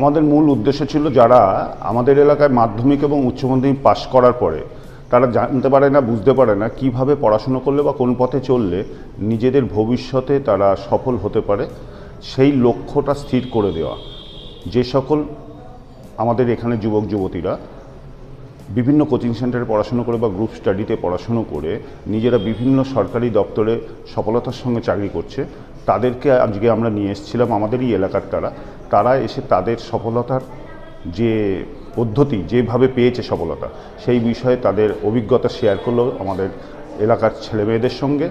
আমাদের মূল উদ্দেশ্য ছিল যারা আমাদের এলাকায় মাধ্যমিক এবং উচ্চ মাধ্যমিক পাশ করার পরে তারা জানতে পারে না, বুঝতে পারে না কিভাবে পড়াশুনো করলে বা কোন পথে চললে নিজেদের ভবিষ্যতে তারা সফল হতে পারে, সেই লক্ষ্যটা স্থির করে দেওয়া। যে সকল আমাদের এখানে যুবক যুবতীরা বিভিন্ন কোচিং সেন্টারে পড়াশুনো করে বা গ্রুপ স্টাডিতে পড়াশুনো করে নিজেরা বিভিন্ন সরকারি দপ্তরে সফলতার সঙ্গে চাকরি করছে, তাদেরকে আজকে আমরা নিয়ে এসেছিলাম। আমাদেরই এলাকার তারা এসে তাদের সফলতার যে পদ্ধতি, যেভাবে পেয়েছে সফলতা, সেই বিষয়ে তাদের অভিজ্ঞতা শেয়ার করলো আমাদের এলাকার ছেলেমেয়েদের সঙ্গে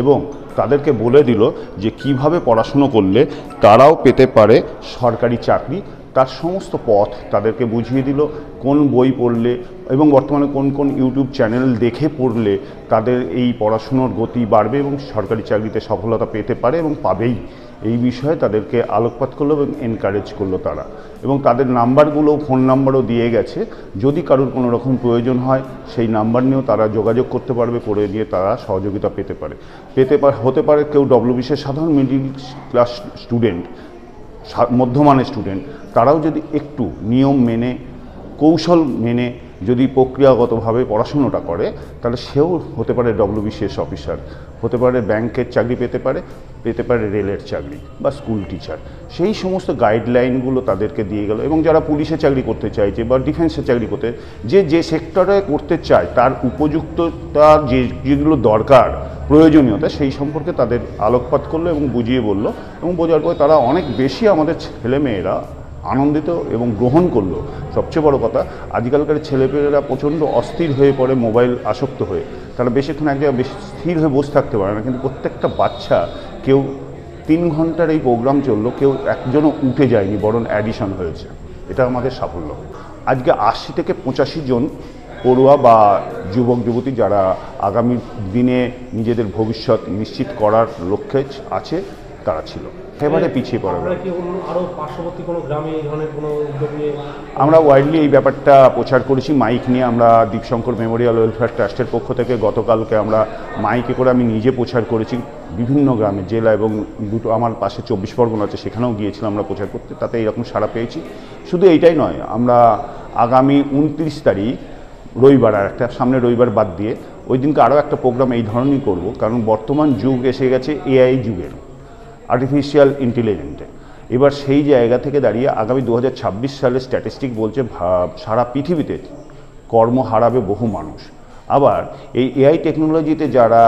এবং তাদেরকে বলে দিল যে কিভাবে পড়াশুনো করলে তারাও পেতে পারে সরকারি চাকরি। তার সমস্ত পথ তাদেরকে বুঝিয়ে দিল, কোন বই পড়লে এবং বর্তমানে কোন কোন ইউটিউব চ্যানেল দেখে পড়লে তাদের এই পড়াশুনোর গতি বাড়বে এবং সরকারি চাকরিতে সফলতা পেতে পারে এবং পাবেই। এই বিষয়ে তাদেরকে আলোকপাত করলো এবং এনকারেজ করলো তারা, এবং তাদের নাম্বারগুলো, ফোন নাম্বারও দিয়ে গেছে। যদি কারোর কোনো রকম প্রয়োজন হয় সেই নাম্বার নিয়েও তারা যোগাযোগ করতে পারবে, করে নিয়ে তারা সহযোগিতা হতে পারে কেউ ডব্লিউবিসিএস সাধারণ মিডিল ক্লাস স্টুডেন্ট, মধ্যমানের স্টুডেন্ট, তারাও যদি একটু নিয়ম মেনে, কৌশল মেনে যদি প্রক্রিয়াগতভাবে পড়াশুনোটা করে, তাহলে সেও হতে পারে ডব্লিউবিসিএস অফিসার, হতে পারে ব্যাংকের চাকরি পেতে পারে রেলের চাকরি বা স্কুল টিচার। সেই সমস্ত গাইডলাইনগুলো তাদেরকে দিয়ে গেল। এবং যারা পুলিশে চাকরি করতে চাইছে বা ডিফেন্সে চাকরি করতে, যে সেক্টরে করতে চায় তার উপযুক্ততা যেগুলো দরকার, প্রয়োজনীয়তা, সেই সম্পর্কে তাদের আলোকপাত করলো এবং বুঝিয়ে বললো। এবং বোঝার পরে তারা অনেক বেশি আমাদের ছেলেমেয়েরা আনন্দিত এবং গ্রহণ করলো। সবচেয়ে বড় কথা, আজকালকার ছেলেমেয়েরা প্রচণ্ড অস্থির হয়ে পড়ে মোবাইল আসক্ত হয়ে, তারা বেশিক্ষণ এক জায়গায় বেশি স্থির হয়ে বসে থাকতে পারে না। কিন্তু প্রত্যেকটা বাচ্চা, কেউ 3 ঘন্টার এই প্রোগ্রাম চললো, কেউ একজনও উঠে যায়নি, বরং অ্যাডিশন হয়েছে। এটা আমাদের সাফল্য। আজকে 80 থেকে 85 জন পড়ুয়া বা যুবক যুবতী যারা আগামী দিনে নিজেদের ভবিষ্যৎ নিশ্চিত করার লক্ষ্যে আছে, তারা ছিল। একেবারে পিছিয়ে পড়া। আমরা ওয়াইডলি এই ব্যাপারটা প্রচার করেছি মাইক নিয়ে। আমরা দীপশঙ্কর মেমোরিয়াল ওয়েলফেয়ার ট্রাস্টের পক্ষ থেকে গতকালকে আমরা মাইকে করে আমি নিজে প্রচার করেছি বিভিন্ন গ্রামে, জেলা এবং দুটো আমার পাশে 24 পরগনা আছে, সেখানেও গিয়েছিলাম আমরা প্রচার করতে। তাতে এইরকম সাড়া পেয়েছি। শুধু এইটাই নয়, আমরা আগামী 29 তারিখ রবিবার, আর একটা সামনে রবিবার বাদ দিয়ে, ওই দিনকে আরও একটা প্রোগ্রাম এই ধরনেরই করব। কারণ বর্তমান যুগ এসে গেছে এআই যুগের, আর্টিফিশিয়াল ইন্টেলিজেন্সে। এবার সেই জায়গা থেকে দাঁড়িয়ে আগামী 2026 সালে স্ট্যাটিস্টিক বলছে সারা পৃথিবীতে কর্ম হারাবে বহু মানুষ। আবার এই এআই টেকনোলজিতে যারা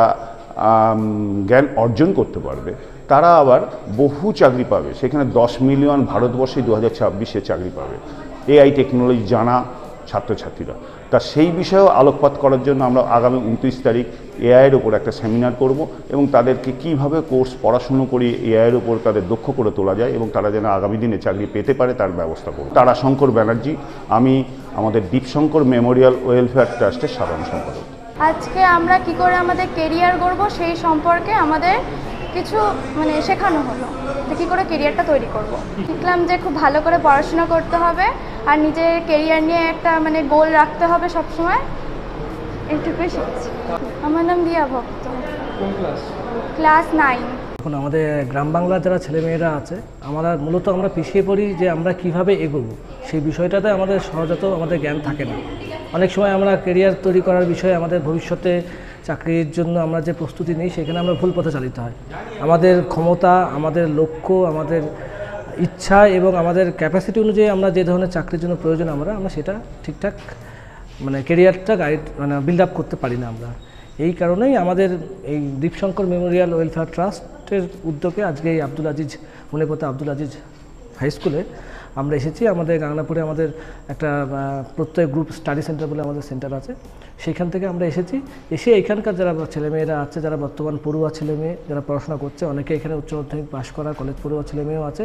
জ্ঞান অর্জন করতে পারবে, তারা আবার বহু চাকরি পাবে। সেখানে 10 মিলিয়ন ভারতবর্ষে 2026-এ চাকরি পাবে এআই টেকনোলজি জানা ছাত্রছাত্রীরা। তা সেই বিষয়েও আলোকপাত করার জন্য আমরা আগামী 29 তারিখ এআইয়ের ওপর একটা সেমিনার করব এবং তাদেরকে কিভাবে কোর্স পড়াশুনো করিয়ে এআইয়ের ওপর তাদের দক্ষ করে তোলা যায় এবং তারা যেন আগামী দিনে চাকরি পেতে পারে তার ব্যবস্থা করব। তারাশঙ্কর ব্যানার্জি, আমি আমাদের দীপশঙ্কর মেমোরিয়াল ওয়েলফেয়ার ট্রাস্টের সাধারণ সম্পাদক। আজকে আমরা কি করে আমাদের কেরিয়ার গড়ব সেই সম্পর্কে আমাদের কিছু শেখানো হলো, যে কী করে কেরিয়ারটা তৈরি করব। শিখলাম যে খুব ভালো করে পড়াশোনা করতে হবে আর নিজের কেরিয়ার নিয়ে একটা গোল রাখতে হবে সবসময়। এইটুকুই শিখছি। আমার নাম দিয়া ভক্ত, ক্লাস 9। এখন আমাদের গ্রাম বাংলার যারা ছেলেমেয়েরা আছে, আমরা পিছিয়ে পড়ি যে আমরা কিভাবে এগোবো, সেই বিষয়টাতে আমাদের সহজাত আমাদের জ্ঞান থাকে না। অনেক সময় আমরা কেরিয়ার তৈরি করার বিষয়ে আমাদের ভবিষ্যতে চাকরির জন্য আমরা যে প্রস্তুতি নিই, সেখানে আমরা ভুল পথে চালিত হয়। আমাদের ক্ষমতা, আমাদের লক্ষ্য, আমাদের ইচ্ছা এবং আমাদের ক্যাপাসিটি অনুযায়ী আমরা যে ধরনের চাকরির জন্য প্রয়োজন আমরা সেটা ঠিকঠাক কেরিয়ারটা বিল্ড আপ করতে পারি না আমরা। এই কারণেই আমাদের এই দীপশঙ্কর মেমোরিয়াল ওয়েলফেয়ার ট্রাস্টের উদ্যোগে আজকে এই মনেপথে আব্দুল আজিজ হাই স্কুলে আমরা এসেছি। আমাদের গাংনাপুরে আমাদের একটা প্রত্যয় গ্রুপ স্টাডি সেন্টার বলে আমাদের সেন্টার আছে, সেইখান থেকে আমরা এসে এখানকার যারা ছেলেমেয়েরা আছে, যারা বর্তমান পড়ুয়া ছেলেমেয়ে যারা পড়াশোনা করছে, অনেকে এখানে উচ্চ মাধ্যমিক পাশ করা কলেজ পড়ুয়া ছেলেমেয়েও আছে,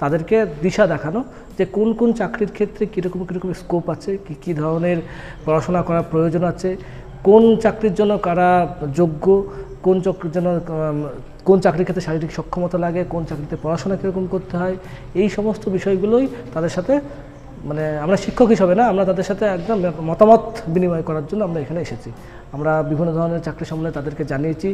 তাদেরকে দিশা দেখানো যে কোন কোন চাকরির ক্ষেত্রে কীরকম স্কোপ আছে, কী ধরনের পড়াশোনা করার প্রয়োজন আছে, কোন চাকরির জন্য কারা যোগ্য, কোন চাকরির ক্ষেত্রে শারীরিক সক্ষমতা লাগে, কোন চাকরিতে পড়াশোনা কীরকম করতে হয়, এই সমস্ত বিষয়গুলোই তাদের সাথে মানে আমরা শিক্ষক হিসাবে না, আমরা তাদের সাথে একদম মতামত বিনিময় করার জন্য আমরা এখানে এসেছি। আমরা বিভিন্ন ধরনের চাকরি সম্বন্ধে তাদেরকে জানিয়েছি।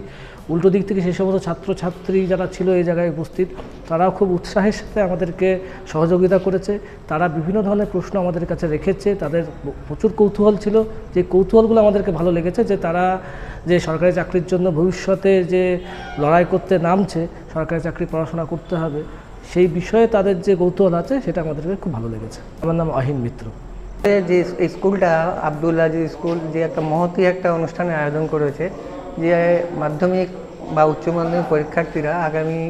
উল্টো দিক থেকে সেই সমস্ত ছাত্রছাত্রী যারা ছিল এই জায়গায় উপস্থিত, তারাও খুব উৎসাহের সাথে আমাদেরকে সহযোগিতা করেছে। তারা বিভিন্ন ধরনের প্রশ্ন আমাদের কাছে রেখেছে, তাদের প্রচুর কৌতূহল ছিল। যে কৌতূহলগুলো আমাদেরকে ভালো লেগেছে, যে তারা যে সরকারি চাকরির জন্য ভবিষ্যতে যে লড়াই করতে নামছে, সরকারি চাকরি পড়াশোনা করতে হবে, সেই বিষয়ে তাদের যে কৌতূহল আছে সেটা আমাদেরকে খুব ভালো লেগেছে। আমার নাম অহিন মিত্র। যে স্কুলটা আব্দুল আজিজ স্কুল যে একটা মহতী একটা অনুষ্ঠানের আয়োজন করেছে, যে মাধ্যমিক বা উচ্চ মাধ্যমিক পরীক্ষার্থীরা আগামী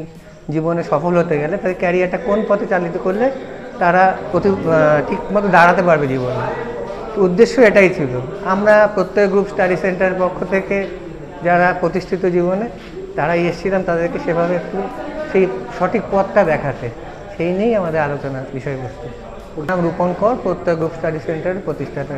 জীবনে সফল হতে গেলে তাদের ক্যারিয়ারটা কোন পথে চালিত করলে তারা ঠিকমতো দাঁড়াতে পারবে জীবনে, উদ্দেশ্য এটাই ছিল। আমরা প্রত্যেক গ্রুপ স্টাডি সেন্টারের পক্ষ থেকে যারা প্রতিষ্ঠিত জীবনে তারাই এসেছিলাম, তাদেরকে সেভাবে একটু সেই সঠিক পথটা দেখাতে, সেই নিয়েই আমাদের আলোচনার বিষয়বস্তু। নাম রূপন কর, প্রত্যেক গ্রুপ স্টাডি সেন্টারের প্রতিষ্ঠাতা।